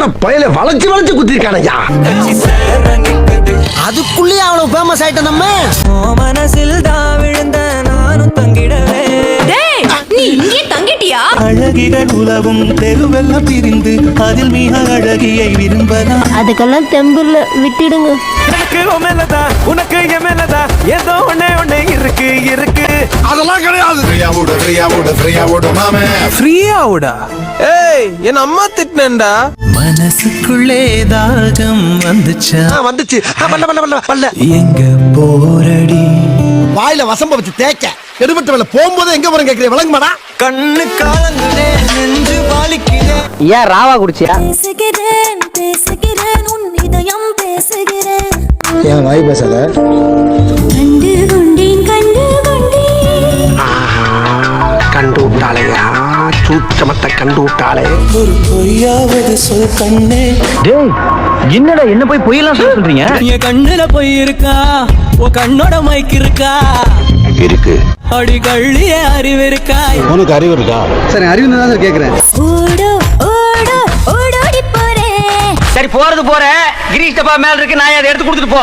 குடிகார பயல வளைச்சு வளைச்சு குத்திருக்கானயா. அதுக்குள்ளேயே அவ்வளவு ஃபேமஸ் ஆயிட்ட நம்ம. மனசில் தான் விழுந்த நானும் தங்கிடவே. நீ இங்கே தங்கிட்டியா? அழகிகள் உலவும் தெருவெல்லாம் பிரிந்து அதில் மிக அழகியை விரும்பதா. அதுக்கெல்லாம் தெம்புல விட்டுடுங்க. எனக்கு உன் மேலதா உனக்கு என் மேலதா ஏதோ ஒண்ணே இருக்கு இருக்கு. அதெல்லாம் கிடையாது. ஃப்ரீயா விடா. ஏய் என் அம்மா திட்டினேன்டா. மனசுக்குள்ளே தாகம் வந்துச்சா? வந்துச்சு. பல்ல எங்க போரடி? வாயில வசம்ப வச்சு தேய்க்க எடுபட்ட வேலை போகும்போது எங்க போறேன் கேக்குறேன் விளங்குமாடா. கண்ணு காலங்குதே நெஞ்சு பாலிக்குதே. ஏன் ராவா குடிச்சியா? பேசுகிறேன் பேசுகிறேன் உன் இதயம் பேசுகிறேன். ஏன் வாய் பேசாத? கண்டு கொண்டேன் கண்டு கொண்டேன். கண்டு விட்டாளையா, சூச்சமத்தை கண்டு விட்டாளே. ஒரு பொய்யாவது சொல் கண்ணே. டேய் என்னடா என்ன போய் பொய்யெல்லாம் சொல்றீங்க? என் கண்ணுல பொய் இருக்கா? உன் கண்ணோட மைக் இருக்கா? இருக்கு. அடி கள்ளிய அறிவு இருக்கா? உனக்கு அறிவு இருக்கா? சரி அறிவு தான் சார் கேக்குறேன். ஓடு ஓடு ஓடோடி போறேன். சரி போறது போற. கிரீஷ் டப்பா மேல இருக்கு, நான் அதை எடுத்து கொடுத்துட்டு போ.